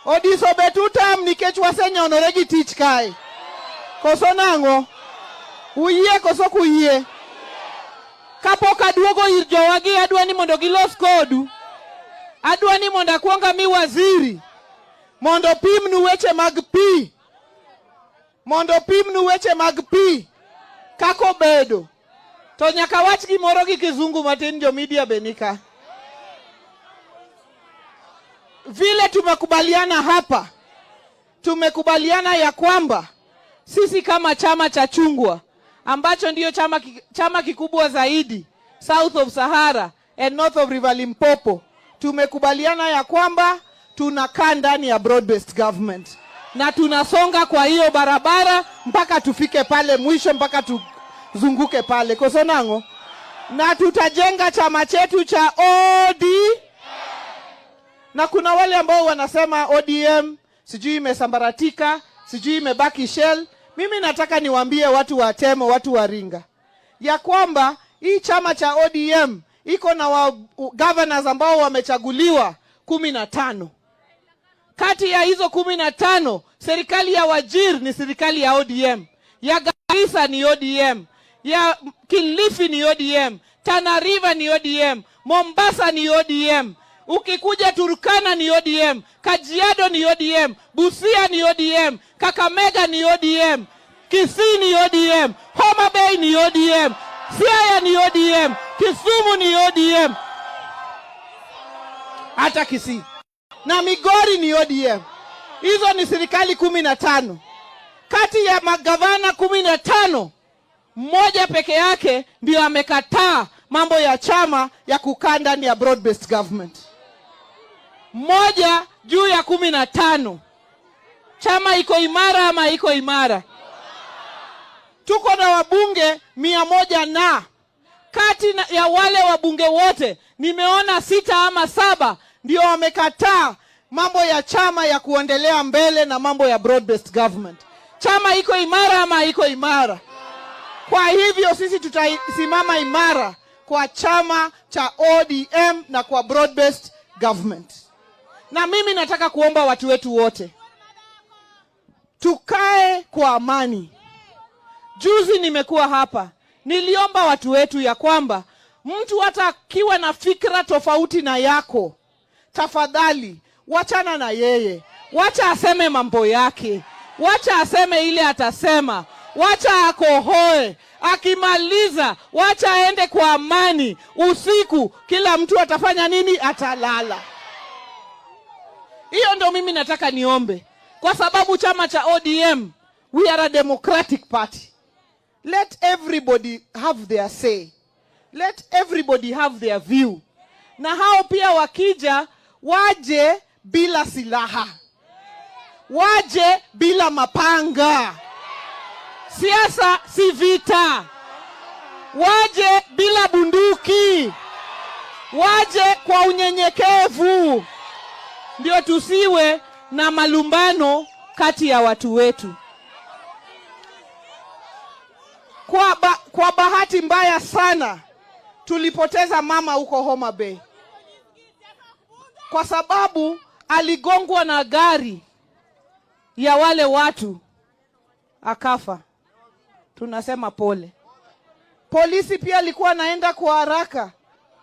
Odiso betutam nikech wasenyonore gi tich kae. Koso nango? Uyie koso kuyie? Kapok aduogo ir jowagi adwa ni mondo gilos kodu. Adwa ni mondo akwonga mi waziri. Mondo pimnu weche mag pi. Mondo pimnu weche mag pi. Kako bedo. To nyaka wach gimoro gi kizungu matin jo media benika. Vile tumekubaliana hapa. Tumekubaliana ya kwamba sisi kama chama cha chungwa ambacho ndiyo chama kikubwa zaidi South of Sahara and North of River Limpopo, tumekubaliana ya kwamba tunakaa ndani ya broad-based government na tunasonga kwa hiyo barabara mpaka tufike pale mwisho, mpaka tuzunguke pale Kosonango, na tutajenga chama chetu cha ODM. Na kuna wale ambao wanasema ODM sijui imesambaratika, sijui imebaki shell. Mimi nataka niwaambie watu wa Temo, watu wa Ringa, ya kwamba hii chama cha ODM iko na governors ambao wamechaguliwa 15. Kati ya hizo 15, serikali ya Wajir ni serikali ya ODM, ya Garissa ni ODM, ya Kilifi ni ODM, Tana River ni ODM, Mombasa ni ODM. Ukikuja Turkana ni ODM, Kajiado ni ODM, Busia ni ODM, Kakamega ni ODM, Kisii ni ODM, Homa Bay ni ODM, Siaya ni ODM, Kisumu ni ODM, hata Kisii, na Migori ni ODM. Hizo ni serikali 15. Kati ya magavana 15, mmoja peke yake ndio amekataa mambo ya chama ya kukaa ndani ya broad-based government. Moja juu ya 15. Chama iko imara ama iko imara? Tuko na wabunge 100 na kati ya wale wabunge wote nimeona 6 ama 7 ndio wamekataa mambo ya chama ya kuendelea mbele na mambo ya broad-based government. Chama iko imara ama iko imara? Kwa hivyo sisi tutasimama imara kwa chama cha ODM na kwa broad-based government. Na mimi nataka kuomba watu wetu wote tukae kwa amani. Juzi nimekuwa hapa, niliomba watu wetu ya kwamba mtu hata kiwa na fikra tofauti na yako, tafadhali wachana na yeye. Wacha aseme mambo yake, wacha aseme ile atasema, wacha akohoe. Akimaliza wacha aende kwa amani. Usiku kila mtu atafanya nini? Atalala. Hiyo ndo mimi nataka niombe, kwa sababu chama cha ODM, we are a democratic party. Let everybody have their say. Let everybody have their view. Na hao pia wakija waje bila silaha, waje bila mapanga. Siasa si vita. Waje bila bunduki, waje kwa unyenyekevu, ndio tusiwe na malumbano kati ya watu wetu. Kwa bahati mbaya sana tulipoteza mama huko Homa Bay, kwa sababu aligongwa na gari ya wale watu akafa. Tunasema pole. Polisi pia alikuwa naenda kwa haraka,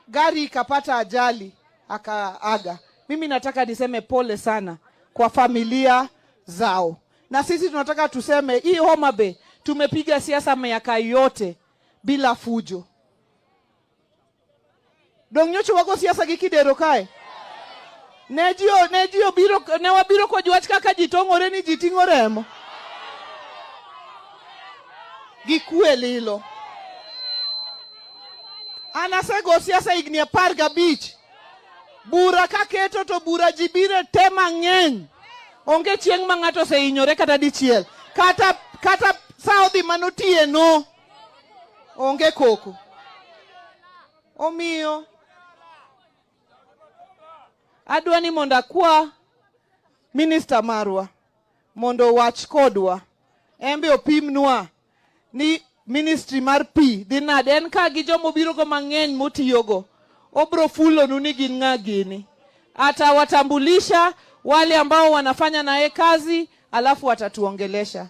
gari ikapata ajali akaaga. Mimi nataka niseme pole sana kwa familia zao. Na sisi tunataka tuseme hii Homa Bay tumepiga siasa miaka yote bila fujo. Dongnyocho wako siasa gikidero kae. Nejio biro ne wabiro ko jwach kaka jitongore ni jitingoremo. Gikue lilo. Anasego siasa igni 15. Bura kaketo to bura jibire tema ngeny. Onge chieng mangato se inyore kata dichiel. Kata Saudi manotie no. Onge koko. Omiyo adwani monda kwa Minister Marwa mondo wach kodwa embe opimnwa ni ministry mar pi dinade en ka gi jomo biro go mang'eny motiyogo obro fulo nuni gin ng'a gini. Atawatambulisha wale ambao wanafanya naye kazi, alafu watatuongelesha.